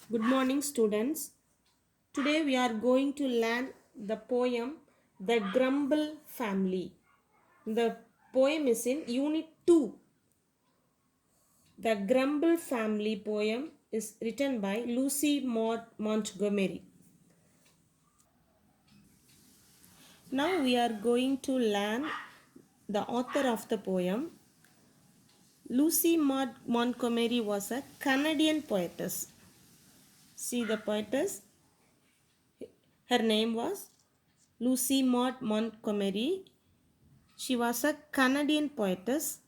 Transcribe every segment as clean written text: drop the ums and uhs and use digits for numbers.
Good morning, students. Today we are going to learn the poem The Grumble Family. The poem is in Unit 2. The Grumble Family poem is written by Lucy Maud Montgomery. Now we are going to learn the author of the poem. Lucy Maud Montgomery was a Canadian poetess. See the poetess. Her name was Lucy Maud Montgomery. She was a Canadian poetess.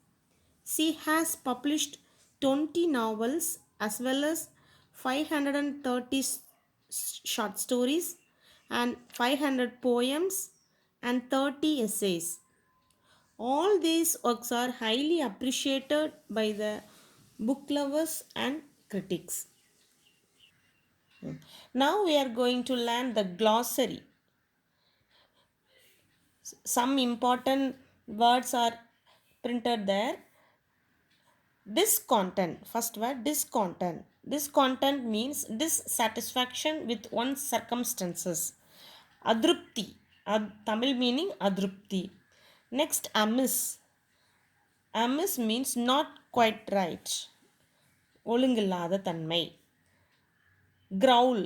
She has published 20 novels as well as 530 short stories and 500 poems and 30 essays. All these works are highly appreciated by the book lovers and critics. Now we are going to learn the glossary. Some important words are printed there. Discontent. First word, discontent. Discontent means dissatisfaction with one's circumstances. Adrupti. Tamil meaning adrupti. Next, amiss. Amiss means not quite right. ஒழுங்கில்லாத தன்மை. Growl.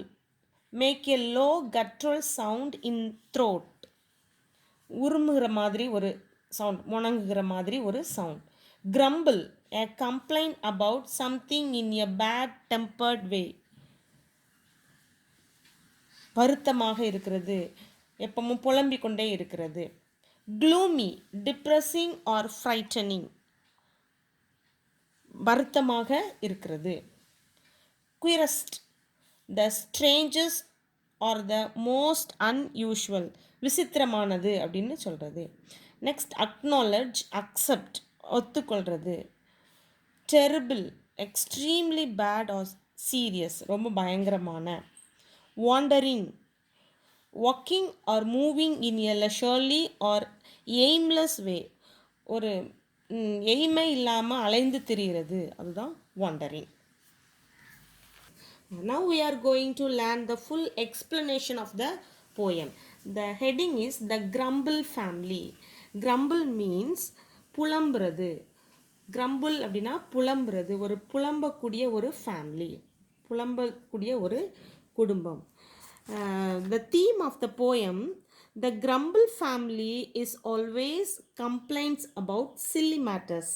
Make a low guttural sound in throat. உருமுகிற மாதிரி ஒரு sound, முணங்குகிற மாதிரி ஒரு sound. Grumble, a complaint about something in a bad tempered way. வருத்தமாக இருக்கிறது, எப்பவும் புலம்பிக் கொண்டே இருக்கிறது. Gloomy, depressing or frightening. வருத்தமாக இருக்கிறது. Queerest, the strangest or the most unusual. விசித்திரமானது அப்படின்னு சொல்கிறது. நெக்ஸ்ட், அக்னாலஜ், அக்செப்ட், ஒத்துக்கொள்கிறது. Terrible, extremely bad or serious, ரொம்ப பயங்கரமான. Wandering, walking or moving in a leisurely or aimless way, ஒரு எய்மை இல்லாமல் அலைந்து திரிகிறது, அதுதான் wandering. Now we are going to learn the full explanation of the poem. The heading is the Grumble family. Grumble means புலம்புறது. Grumble அப்படின்னா புலம்புறது, ஒரு புலம்பக்கூடிய ஒரு family, புலம்பக்கூடிய ஒரு குடும்பம். The theme of the poem, the Grumble family is always complaints about silly matters.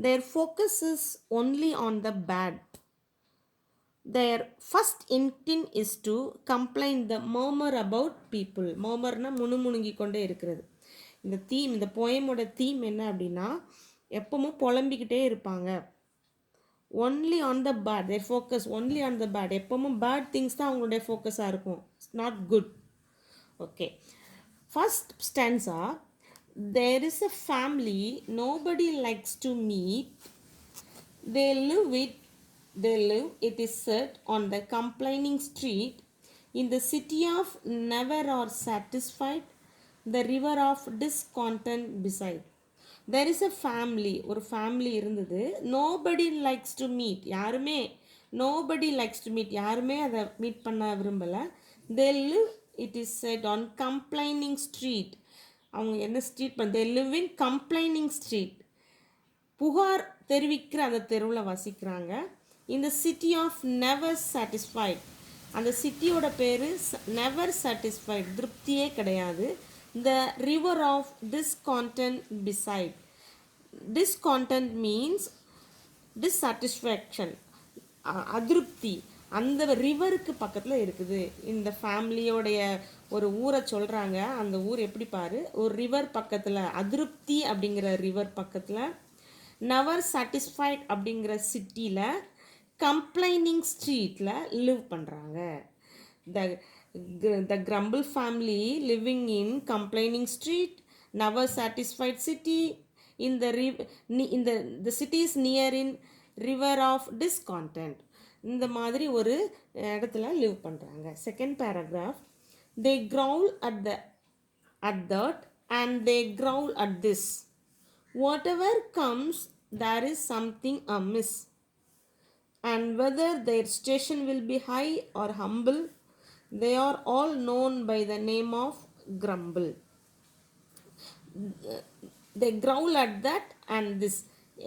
Their focus is only on the bad. Their first intent is to complain the murmur about people. murmurனா முணுமுணுங்கி கொண்டே இருக்கிறது. இந்த போயமோட theme என்ன அப்படின்னா, எப்பவும் புலம்பிக்கிட்டே இருப்பாங்க. Only on the bad, there focus only on the bad. எப்பவும் bad things தான் அவங்களுடைய ஃபோக்கஸாக இருக்கும். It's not good. Okay, first stanza, there is a family nobody likes to meet. They live, it is said, on the complaining street, in the city of never or satisfied, the river of discontent beside. There is a family, ஒரு family இருந்தது. Nobody likes to meet, யாருமே nobody likes to meet, யாருமே அதை meet பண்ண விரும்பலை. They live, it is said, on complaining street. அவங்க என்ன street பண்ண, they live in complaining street, புகார் தெரிவிக்கிற அந்த தெருவில் வசிக்கிறாங்க. இந்த சிட்டி ஆஃப் நெவர் சாட்டிஸ்ஃபைட், அந்த சிட்டியோட பேர் நெவர் சாட்டிஸ்ஃபைட், திருப்தியே கிடையாது. The river of discontent beside. Discontent means dissatisfaction, அதிருப்தி, அந்த ரிவருக்கு பக்கத்தில் இருக்குது. இந்த ஃபேமிலியோடைய ஒரு ஊரை சொல்கிறாங்க. அந்த ஊர் எப்படி பாரு, ஒரு ரிவர் பக்கத்தில், அதிருப்தி அப்படிங்கிற ரிவர் பக்கத்தில், நெவர் சாட்டிஸ்ஃபைட் அப்படிங்கிற சிட்டியில், கம்ப்ளைனிங் ஸ்ட்ரீட்டில் லிவ் பண்ணுறாங்க. The grumble family living in complaining street, never satisfied city, இந்த cities near in river of discontent. இந்த மாதிரி ஒரு இடத்துல லிவ் பண்ணுறாங்க. Second paragraph, they growl at that and they growl at this. Whatever comes, there is something amiss. and whether their station will be high or humble, they are all known by the name of grumble. They growl at that and this.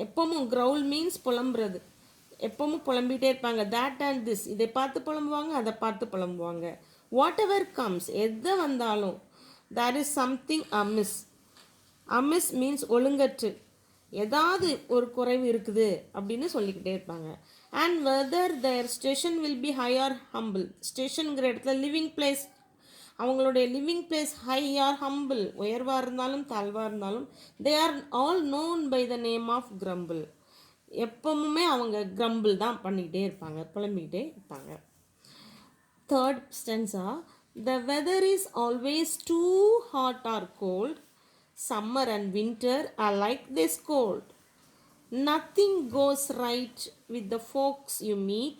எப்பவும் growl means புலம்புறது. எப்பவும் புலம்பிகிட்டே இருப்பாங்க. that and this, இதை பார்த்து புலம்புவாங்க, அதை பார்த்து புலம்புவாங்க. whatever comes, எது வந்தாலும், there is something amiss. amiss means ஒழுங்கற்று, ஏதாவது ஒரு குறைவு இருக்குது அப்படின்னு சொல்லிக்கிட்டே இருப்பாங்க. And whether their station will be high or humble, ஸ்டேஷனுங்கிற இடத்துல லிவிங் பிளேஸ், அவங்களுடைய living place high or humble, உயர்வாக இருந்தாலும் தாழ்வாக இருந்தாலும், they are all known by the name of grumble. எப்பவுமே அவங்க கிரம்பிள் தான் பண்ணிக்கிட்டே இருப்பாங்க, புலம்பிக்கிட்டே இருப்பாங்க. Third stanza, the weather is always too hot or cold, summer and winter are like this cold. Nothing goes right with the folks you meet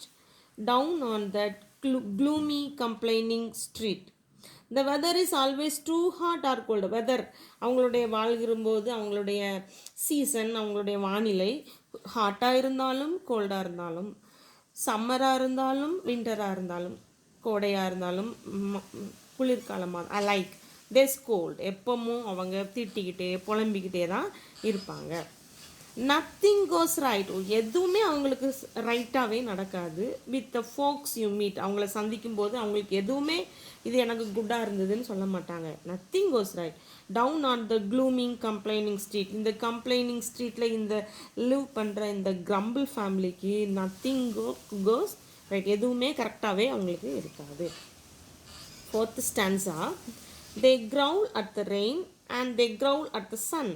down on that gloomy complaining street. The weather is always too hot or cold. Weather, அவங்களுடைய வாழ்கிறும்போது அவங்களுடைய season, அவங்களுடைய வானிலை ஹாட்டாக இருந்தாலும் கோல்டாக இருந்தாலும், சம்மராக இருந்தாலும் விண்டராக இருந்தாலும், கோடையாக இருந்தாலும் குளிர்காலமாக, ஐ லைக் this cold. எப்பவும் அவங்க திட்டிக்கிட்டே புலம்பிக்கிட்டே தான் இருப்பாங்க. நத்திங் கோஸ் ரைட், எதுவுமே அவங்களுக்கு ரைட்டாகவே நடக்காது. With the folks you meet, அவங்கள சந்திக்கும் போது அவங்களுக்கு எதுவுமே இது எனக்கு குட்டாக இருந்ததுன்னு சொல்ல மாட்டாங்க. Nothing goes right. Down on the glooming complaining street, இந்த கம்ப்ளைனிங் ஸ்ட்ரீட்டில் இந்த லிவ் பண்ணுற இந்த கிரம்பிள் ஃபேமிலிக்கு நத்திங் கோஸ் ரைட், எதுவுமே கரெக்டாகவே அவங்களுக்கு இருக்காது. Fourth stanza, they growl at the rain and they growl at the sun.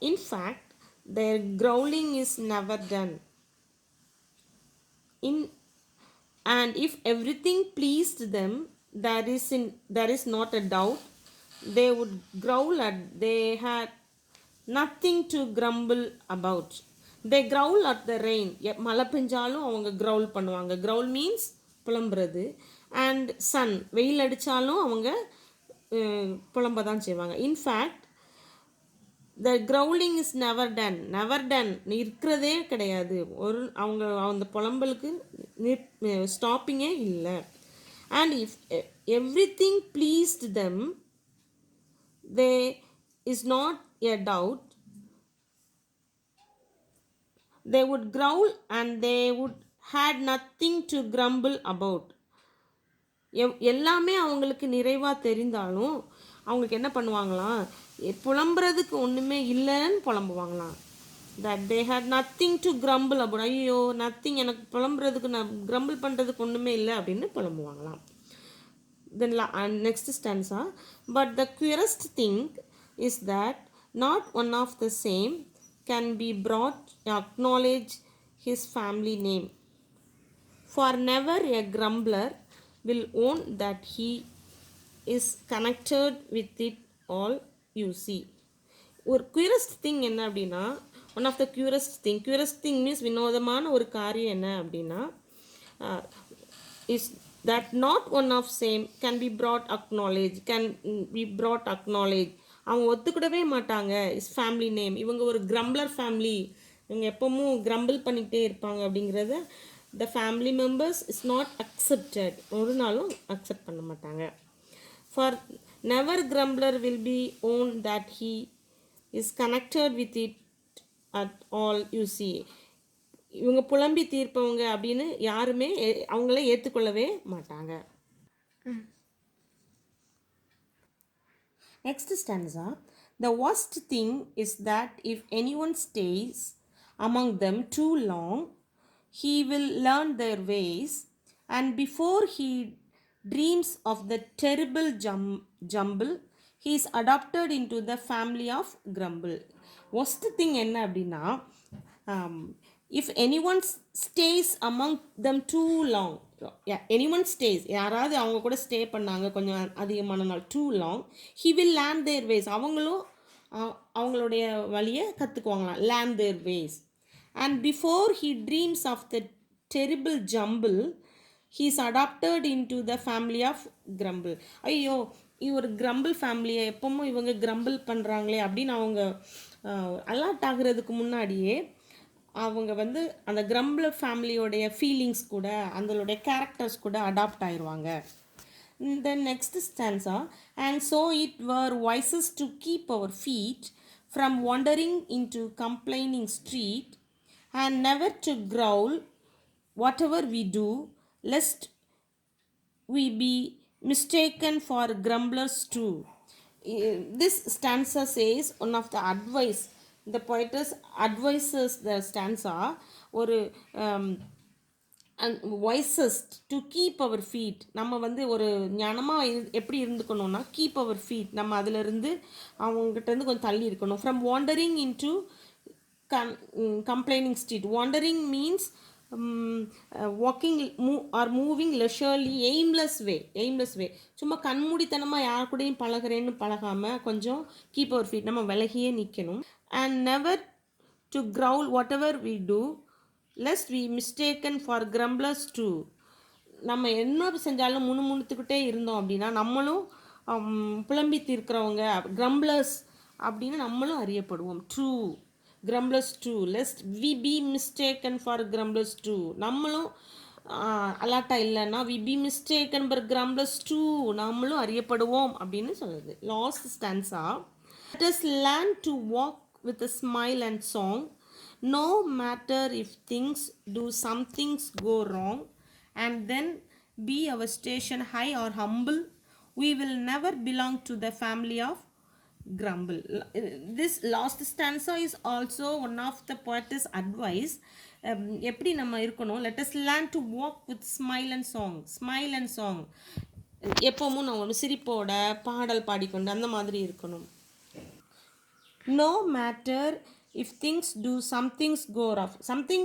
In fact, their growling is never done. And if everything pleased them, there is not a doubt, they would growl at, they had nothing to grumble about. They growl at the rain. மழை பெஞ்சாலும் அவங்க growl பண்ணுவாங்க. growl means புலம்புறது. and sun, வெயில் அடித்தாலும் அவங்க புலம்ப தான் செய்வாங்க. In fact the growling is never done, never done இருக்கிறதே கிடையாது. ஒரு அவங்க அந்த புலம்பலுக்கு ஸ்டாப்பிங்கே இல்லை. And if everything pleased them, they is not a doubt, they would growl and they would had nothing to grumble about. எல்லாமே அவங்களுக்கு நிறைவாக தெரிந்தாலும் அவங்களுக்கு என்ன பண்ணுவாங்களாம், புலம்புறதுக்கு ஒன்றுமே இல்லைன்னு புலம்புவாங்களாம். that they had nothing to grumble about. ஐயோ நத்திங், எனக்கு புலம்புறதுக்கு, நான் கிரம்பிள் பண்ணுறதுக்கு ஒன்றுமே இல்லை அப்படின்னு புலம்புவாங்களாம். then next stanza, but the queerest thing is that not one of the same can be brought to acknowledge his family name, for never a grumbler will own that he is connected with it all, you see. ஒரு க்யூரஸ்ட் thing என்ன அப்படின்னா, one of the queerest thing means வினோதமான ஒரு காரியம் என்ன அப்படின்னா, is that not one of same can be brought acknowledge, அவங்க ஒத்துக்கிடவே மாட்டாங்க. இஸ் ஃபேமிலி நேம், இவங்க ஒரு கிரம்பிளர் ஃபேமிலி, இவங்க எப்பவும் கிரம்பிள் பண்ணிக்கிட்டே இருப்பாங்க அப்படிங்கிறத the family members is not accepted, ஒரு நாளும் அக்செப்ட் பண்ண மாட்டாங்க. for never grumbler will be owned that he is connected with it at all, you see. இவங்க புலம்பி தீர்ப்பவங்க அப்படின்னு யாருமே அவங்கள ஏற்றுக்கொள்ளவே மாட்டாங்க. Next stanza, the worst thing is that if anyone stays among them too long, he will learn their ways, and before he dreams of the terrible jumble, he is adopted into the family of grumble. Worst thing என்ன அப்படின்னா, if anyone stays among them too long, anyone stays, யாராவது அவங்க கூட stay பண்ணாங்க கொஞ்சம் அதிகமான நாள், too long, he will learn their ways, அவங்களும் அவங்களுடைய வழியை கற்றுக்குவாங்களாம், learn their ways. And before he dreams of the terrible jumble, he is adopted into the family of grumble. ஐயோ இவர் கிரம்பிள் ஃபேமிலியை எப்பவும் இவங்க கிரம்பிள் பண்ணுறாங்களே அப்படின்னு அவங்க அலர்ட் ஆகிறதுக்கு முன்னாடியே அவங்க வந்து அந்த கிரம்பிள் ஃபேமிலியோடைய ஃபீலிங்ஸ் கூட அதனுடைய கேரக்டர்ஸ் கூட அடாப்ட் ஆயிடுவாங்க. The next stanza, and so it were wisest to keep our feet from wandering into complaining street, and never to growl whatever we do, lest we be mistaken for grumblers too. This stanza says one of the advice, the poetess advises the stanza ஒரு and wisest to keep our feet. நம்ம வந்து ஒரு ஞானமாக எப்படி இருந்துக்கணும்னா keep our feet, நம்ம அதிலிருந்து அவங்ககிட்டருந்து கொஞ்சம் தள்ளி இருக்கணும். From wandering in to complaining street. Wandering means walking or moving leisurely aimless way. சும்மா கண்மூடித்தனமாக யார் கூடயும் பழகிறேன்னு பழகாமல் கொஞ்சம் கீப் அவர் ஃபீட், நம்ம விலகியே நிற்கணும். And never to growl whatever we do lest we mistaken for grumblers too. நம்ம என்ன செஞ்சாலும் முணுமுணுத்துக்கிட்டே இருந்தோம் அப்படின்னா நம்மளும் புலம்பி தீர்க்கிறவங்க grumblers அப்படின்னு நம்மளும் அறியப்படுவோம். True grumblers too, lest we be mistaken for grumblers too. நம்மளும் அலாட்டா இல்லைன்னா we be mistaken for grumblers too, நம்மளும் அறியப்படுவோம் அப்படின்னு சொல்லுது. Last stanza, let us learn to walk with a smile and song, no matter if things do some things go wrong, and then be our station high or humble, we will never belong to the family of grumble. This last stanza is also one of the poet's advice. எப்படி நம்ம இருக்கணும், let us learn to walk with smile and song. எப்பவும் நம்ம சிரிப்போட பாடல் பாடிக்கொண்டு அந்த மாதிரி இருக்கணும். No matter if things do some things go rough, something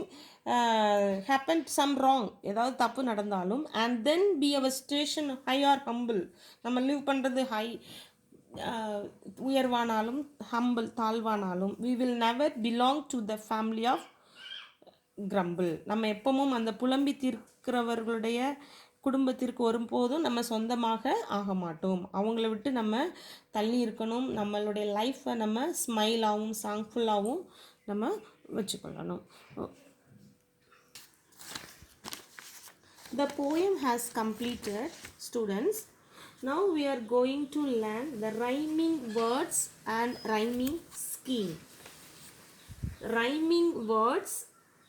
happened, some wrong, ஏதாவது தப்பு நடந்தாலும், and then be our station high or humble, நம்ம லிவ் பண்ணுறது ஹை உயர்வானாலும் ஹம்பிள் தாழ்வானாலும், we will never belong to the family of grumble. நம்ம எப்பவும் அந்த புலம்பி தீர்க்கிறவர்களுடைய குடும்பத்திற்கு ஒருபோதும் நம்ம சொந்தமாக ஆக மாட்டோம். அவங்கள விட்டு நம்ம தள்ளி இருக்கணும். நம்மளுடைய லைஃப்பை நம்ம ஸ்மைலாகவும் சாங்ஃபுல்லாகவும் நம்ம வச்சுக்கொள்ளணும். The poem has completed, students. Now we are going to learn the rhyming words and rhyming scheme. Rhyming words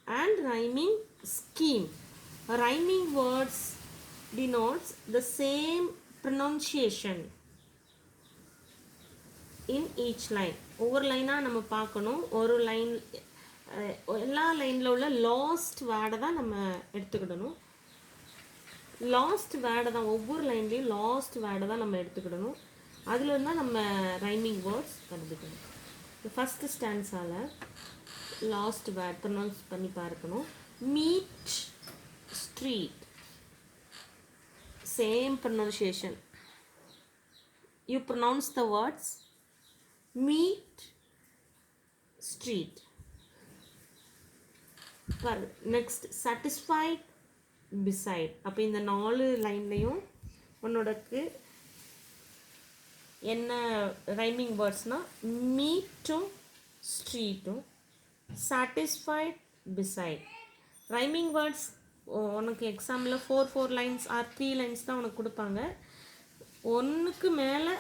and rhyming scheme. Rhyming words denotes the same pronunciation in each line. ஒவ்வொரு லைனாக நம்ம பார்க்கணும். ஒரு line எல்லா லைனில் உள்ள last வேர்டை தான் நம்ம எடுத்துக்கிடணும். லாஸ்ட் வேர்டை தான் ஒவ்வொரு லைன்லேயும் லாஸ்ட் வேர்டை தான் நம்ம எடுத்துக்கிடணும். அதில் இருந்தால் நம்ம ரைமிங் வேர்ட்ஸ் கண்டுபிடிக்கணும். ஃபஸ்ட்டு ஸ்டான்ஸால் லாஸ்ட் வேர்ட் ப்ரொனவுன்ஸ் பண்ணி பார்க்கணும். Meet street, same pronunciation. You pronounce the words meet street. Next, satisfied beside. அப்போ இந்த 4 லைன்லையும் உன்னோடக்கு என்ன ரைமிங் வேர்ட்ஸ்னால் மீட்டும் ஸ்ட்ரீட்டும் சாட்டிஸ்ஃபைட் பிசைட். ரைமிங் வேர்ட்ஸ் உனக்கு எக்ஸாமில் 4 லைன்ஸ் ஆர் 3 லைன்ஸ் தான் உனக்கு கொடுப்பாங்க. ஒன்றுக்கு மேலே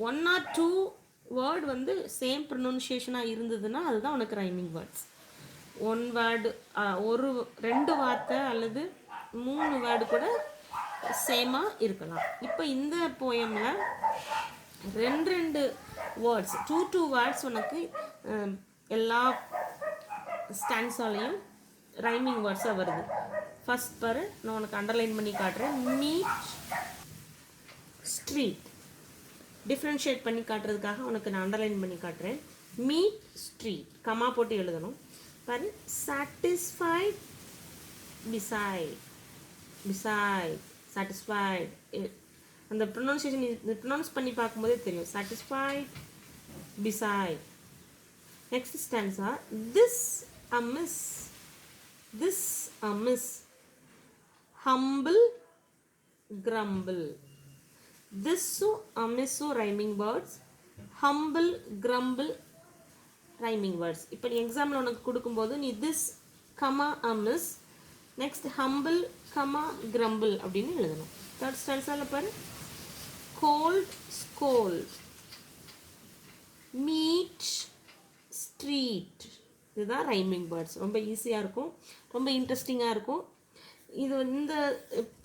1 or 2 வேர்டு வந்து சேம் ப்ரொனன்சியேஷனாக இருந்ததுன்னா அதுதான் உனக்கு ரைமிங் வேர்ட்ஸ். 1 வேர்டு, 2 வார்த்தை அல்லது 3 வேர்டு கூட சேமாக இருக்கலாம். இப்போ இந்த போயமில் 2 வேர்ட்ஸ் 2 வேர்ட்ஸ் உனக்கு எல்லா ஸ்டான்ஸாலையும் ரைமிங் வேர்ட்ஸாக வருது. ஃபஸ்ட் பாரு, நான் உனக்கு அண்டர்லைன் பண்ணி காட்டுறேன். மீட் ஸ்ட்ரீட், டிஃப்ரென்ஷியேட் பண்ணி காட்டுறதுக்காக உனக்கு நான் அண்டர்லைன் பண்ணி காட்டுறேன். மீட் ஸ்ட்ரீட் கமா போட்டு எழுதணும் பாரு. சாட்டிஸ்ஃபைட் பிசைட், சாட்டிஸ்ஃபைட், அந்த ப்ரொனன்சியேஷன் இது ப்ரொனவுன்ஸ் பண்ணி பார்க்கும்போதே தெரியும். Satisfied beside. Next stanza, this amiss, humble grumble. This amiss rhyming words, humble grumble rhyming words. இப்போ நீ எக்ஸாம்பிள் உனக்கு கொடுக்கும்போது நீ this comma அமிஸ் next humble comma crumble அப்படின்னு எழுதணும். தேர்ட் ஸ்டான்ஸால பாரு, கோல்ட் ஸ்கோல்ட், மீட் ஸ்ட்ரீட். இதுதான் ரைமிங் வேர்ட்ஸ். ரொம்ப ஈஸியாக இருக்கும், ரொம்ப இன்ட்ரெஸ்டிங்காக இருக்கும். இது இந்த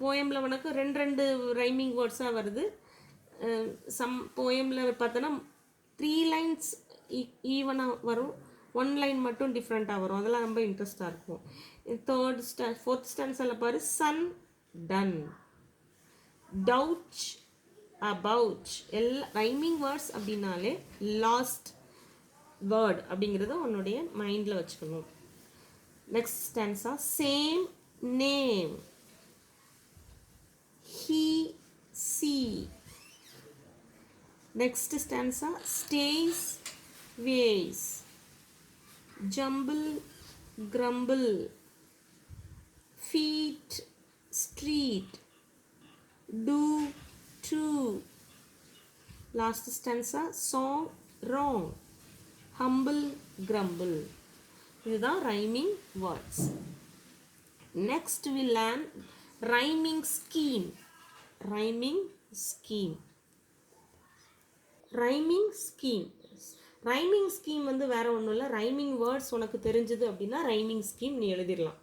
போயமில் உனக்கு ரெண்டு ரைமிங் வேர்ட்ஸாக வருது. சம் போயமில் பார்த்தோன்னா 3 லைன்ஸ் ஈவனாக வரும், 1 லைன் மட்டும் டிஃப்ரெண்ட்டாக வரும். அதெல்லாம் ரொம்ப இன்ட்ரெஸ்டாக இருக்கும். ஃபோர்த் ஸ்டான்ஸில் பாரு, சன் டன், டவுச் அபவுச். எல்லா ரைமிங் வேர்ட்ஸ் அப்படின்னாலே லாஸ்ட் வேர்ட் அப்படிங்கிறத உன்னுடைய மைண்டில் வச்சுக்கணும். Next stanza same name, he see. Next stanza stays ways, jumble grumble, feet street, do to. Last stanza song wrong, humble grumble. இதுதான் rhyming words. Next we learn rhyming scheme. Rhyming scheme. Rhyming scheme. Rhyming scheme வந்து வேற ஒன்றும் இல்லை. Rhyming words உனக்கு தெரிஞ்சது அப்படின்னா rhyming scheme நீ எழுதிடலாம்.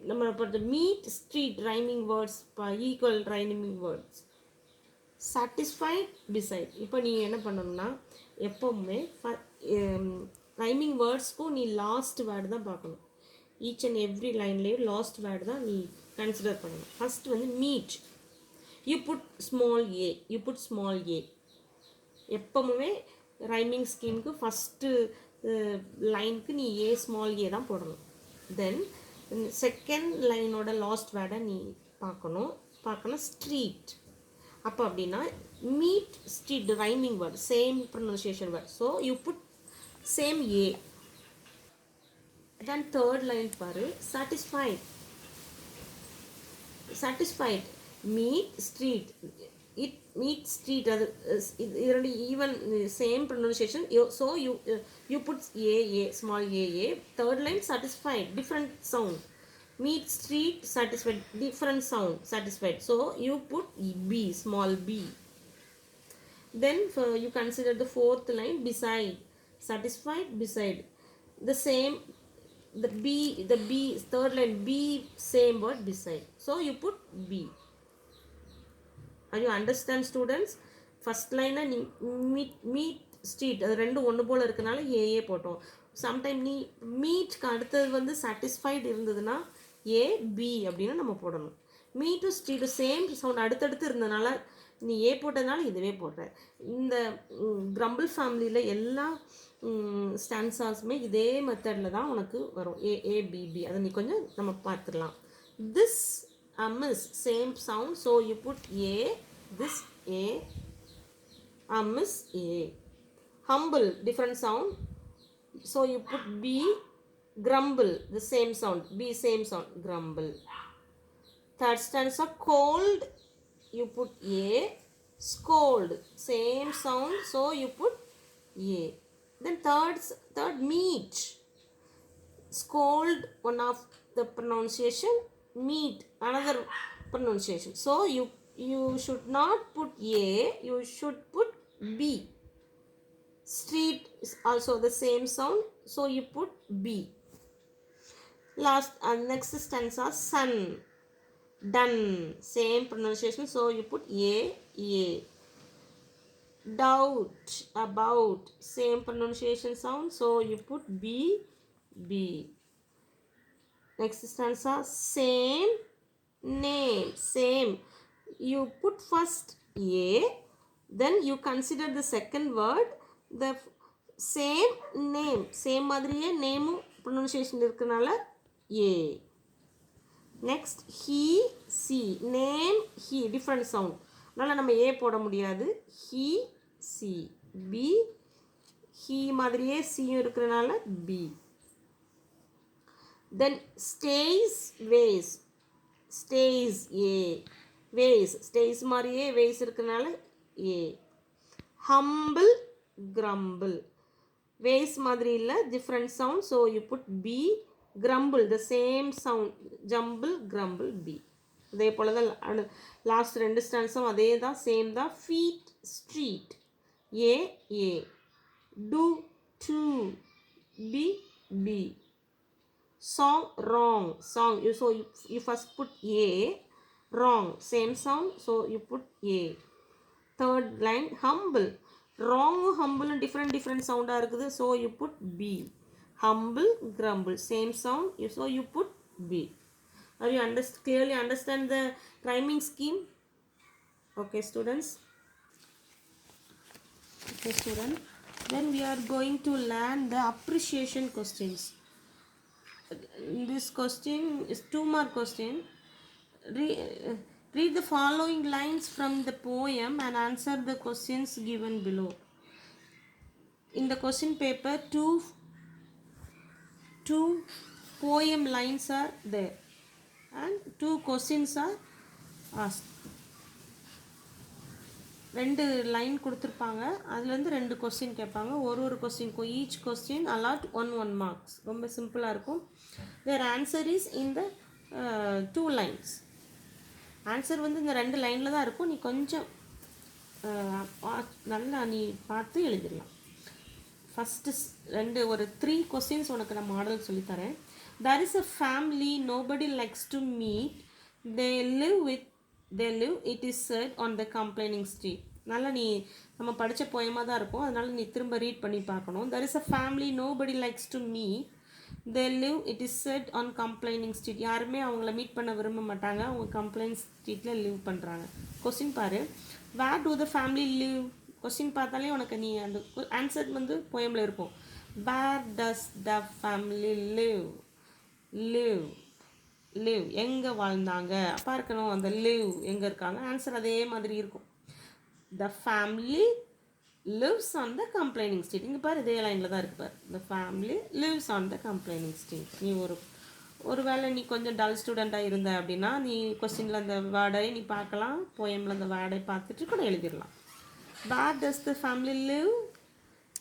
நம்ம இப்போ meet street rhyming words, equal rhyming words. Satisfied beside. இப்போ நீ என்ன பண்ணணும்னா எப்போவுமே ரைமிங் வேர்ட்ஸ்க்கும் நீ லாஸ்ட் வேர்டு தான் பார்க்கணும். ஈச் அண்ட் எவ்ரி லைன்லேயும் லாஸ்ட் வேர்டு தான் நீ கன்சிடர் பண்ணணும். ஃபர்ஸ்ட் வந்து meet, you put small A, you put small A. எப்பவுமே ரைமிங் ஸ்கீமுக்கு ஃபஸ்ட்டு லைனுக்கு நீ ஏ ஸ்மால் ஏ தான் போடணும். தென் செகண்ட் லைனோட லாஸ்ட் வேர்டை நீ பார்க்கணும் ஸ்ட்ரீட். அப்போ அப்படின்னா meet street rhyming word, same pronunciation word. So you put same A. Then third line பாரு, satisfied. Satisfied, meet street, it meet street. அது இரண்டு even same pronunciation. So you put A small A. Third line satisfied, different sound. Meet street, satisfied, different sound, satisfied. So you put b small b. Then you consider the fourth line beside, satisfied beside, the same. The b third line b same word beside, so you put b. Are you understand students? First line நீ meet street அது ரெண்டும் ஒன்று போல் இருக்கனால ஏ போட்டோம். Sometime நீ மீட்க்கு அடுத்தது வந்து satisfied இருந்ததுன்னா ஏ பி அப்படின்னு நம்ம போடணும். மீட்டு ஸ்ட்ரீட்டு சேம் சவுண்ட் அடுத்தடுத்து இருந்ததுனால நீ ஏ போட்டதுனால இதுவே போடுற. இந்த கிரம்பிள் ஃபேமிலியில் எல்லா ஸ்டான்ஸாஸுமே இதே மெத்தடில் தான் உனக்கு வரும். ஏபிபி அதை நீ கொஞ்சம் நம்ம பார்த்துடலாம். This amiss same sound, so you put A, this A, amiss A. Humble different sound, so you put B. grumble the same sound, b same sound, grumble. Third stanza cold, you put a. Scold same sound, so you put a. Then third meat, scold one of the pronunciation, meat another pronunciation, so you should not put a, you should put b. Street is also the same sound, so you put b. Last and next stanza sun, done same pronunciation, so you put a. Doubt, about same pronunciation sound, so you put b. Next stanza same name, same, you put first a, then you consider the second word, the same name, same மாதிரியே நேமும் pronunciation இருக்கனால A. Next he see, name he different sound, அதனால் நம்ம ஏ போட முடியாது. he see, b, he மாதிரியே சியும் இருக்கிறனால b. Then stays ways, stays a, ways stays மாதிரியே ways இருக்கிறனால a. Humble grumble, Vase மாதிரி இல்லை, different sound. So you put B. Grumble, the same sound. Jumble, grumble, B. அதே போல தான் லாஸ்ட் ரெண்டு ஸ்டான்ஸும் அதே தான், சேம் தான். Feet, street. A A. Do, to. Be, be. Song, wrong. Song, you first put A. Wrong, same sound, so you put A. Third line, humble. Wrong, humble different sound இருக்குது, so you put B. Humble, grumble, same sound, so you put B. Are you clearly understand the rhyming scheme? Okay students. Okay student, then we are going to learn the appreciation questions. This question is 2 mark question. Read the following lines from the poem and answer the questions given below. In the question paper, two poem lines are there and 2 questions are asked. ரெண்டு line கொடுத்துருப்பாங்க, அதுலேருந்து 2 question கேட்பாங்க. ஒரு கொஸ்டின்க்கும் each question allot 1 marks. ரொம்ப சிம்பிளாக இருக்கும். There answer is in the 2 lines. Answer வந்து இந்த 2 லைனில் தான் இருக்கும். நீ கொஞ்சம் நல்லா நீ பார்த்து எழுதிடலாம். ஃபஸ்ட்டு ஒரு 3 கொஸ்டின்ஸ் உனக்கு நான் மாடல் சொல்லித்தரேன். There is a family nobody likes to meet. they live, it is said, on the complaining street. நல்லா நீ நம்ம படித்த போயமாக தான் இருக்கும், அதனால் நீ திரும்ப ரீட் பண்ணி பார்க்கணும். there is a family nobody likes to meet. they live, it is said, on complaining street. யாருமே அவங்கள மீட் பண்ண விரும்ப மாட்டாங்க, அவங்க கம்ப்ளைண்ட் ஸ்ட்ரீட்டில் லிவ் பண்ணுறாங்க. கொஸ்டின் பாரு, where do the family live? Question பார்த்தாலே உனக்கு நீ அந்த ஆன்சர் வந்து போயமில் இருக்கும். where does the family live எங்கே வாழ்ந்தாங்க பார்க்கணும். அந்த live எங்கே இருக்காங்க, ஆன்சர் அதே மாதிரி இருக்கும். the family lives on the complaining street. இங்கே பாரு, இதே லைனில் தான் இருக்கு பாரு. the family lives on the complaining street. நீ ஒரு வேளை நீ கொஞ்சம் டல் ஸ்டூடெண்ட்டாக இருந்த அப்படின்னா நீ கொஸ்டினில் அந்த வேர்டை நீ பார்க்கலாம், போயமில் அந்த வேர்டை பார்த்துட்டு கூட எழுதிடலாம். where does the family live?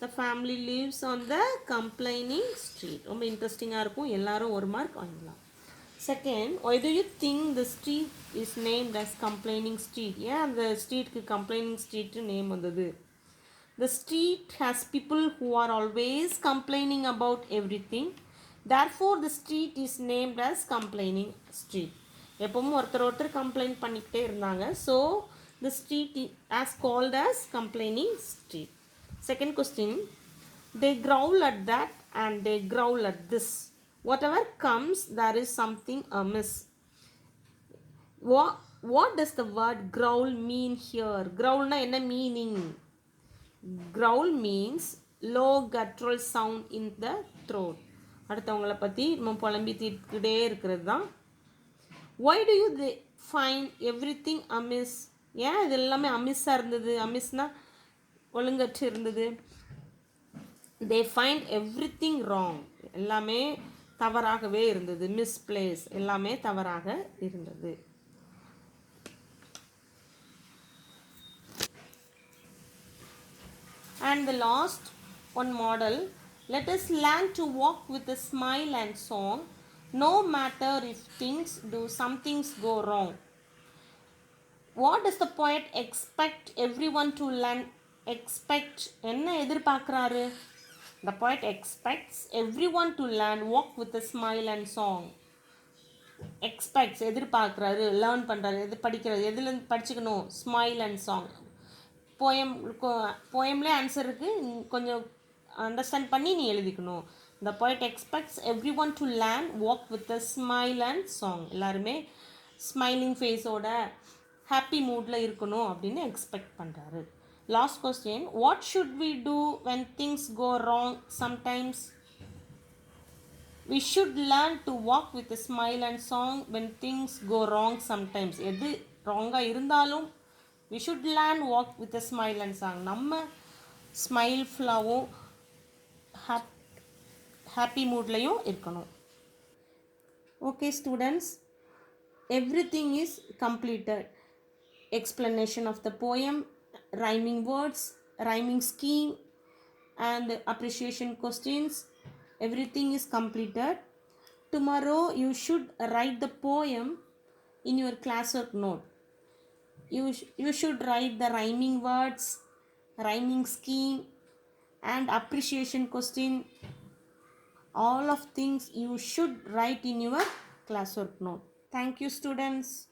the family lives on the complaining street. ரொம்ப இன்ட்ரெஸ்டிங்காக இருக்கும், எல்லாரும் 1 மார்க் வாங்கலாம். Second, why do you think the street is named as complaining street? ஏன் அந்த ஸ்ட்ரீட்க்கு complaining street நேம் வந்தது? The street has people who are always complaining about everything. Therefore, the street is named as complaining street. எப்பவும் ஒருத்தர் complaint பண்ணிக்கிட்டே இருந்தாங்க. So, the street is called as complaining street. Second question, they growl at that and they growl at this. Whatever comes, there is something amiss. What does the word growl mean here? Growl na enna meaning? Growl means low guttural sound in the throat. அடுத்தவங்கள பற்றி நம்ம புலம்பி தீர்த்துக்கிட்டே இருக்கிறது தான். Why do you find everything amiss? ஏன் இது எல்லாமே அமிஸ்ஸாக இருந்தது? அமிஸ்னா ஒழுங்கற்று இருந்தது. They find everything wrong. எல்லாமே தவறாகவே இருந்தது. மிஸ்பிளேஸ், எல்லாமே தவறாக இருந்தது. And the last one model, let us learn to walk with a smile and song, no matter if some things go wrong. What does the poet expect everyone to learn? என்ன எதிர்பார்க்குறாரு? The poet expects everyone to learn walk with a smile and song. எதிர்பார்க்குறாரு, learn பண்ணுறாரு, படிக்கிறது, எதில் படிச்சுக்கணும்? Smile and song. போயம்லேயே answer இருக்குது, கொஞ்சம் understand பண்ணி நீ எழுதிக்கணும். The poet expects everyone to learn walk with a smile and song. எல்லாருமே ஸ்மைலிங் ஃபேஸோட ஹாப்பி மூடில் இருக்கணும் அப்படின்னு எக்ஸ்பெக்ட் பண்ணுறாரு. Last question, what should we do when things go wrong sometimes? We should learn to walk with a smile and song when things go wrong sometimes. எது ராங்காக இருந்தாலும் we should learn walk with a smile and song. நம்ம smile ஃபுல்லாகவும் happy மூட்லேயும் இருக்கணும். Okay students, everything is completed. Explanation of the poem, rhyming words, rhyming scheme, and appreciation questions. Everything is completed. Tomorrow you should write the poem in your classwork note. You should write the rhyming words, rhyming scheme, and appreciation question. All of things you should write in your classwork note. Thank you, students.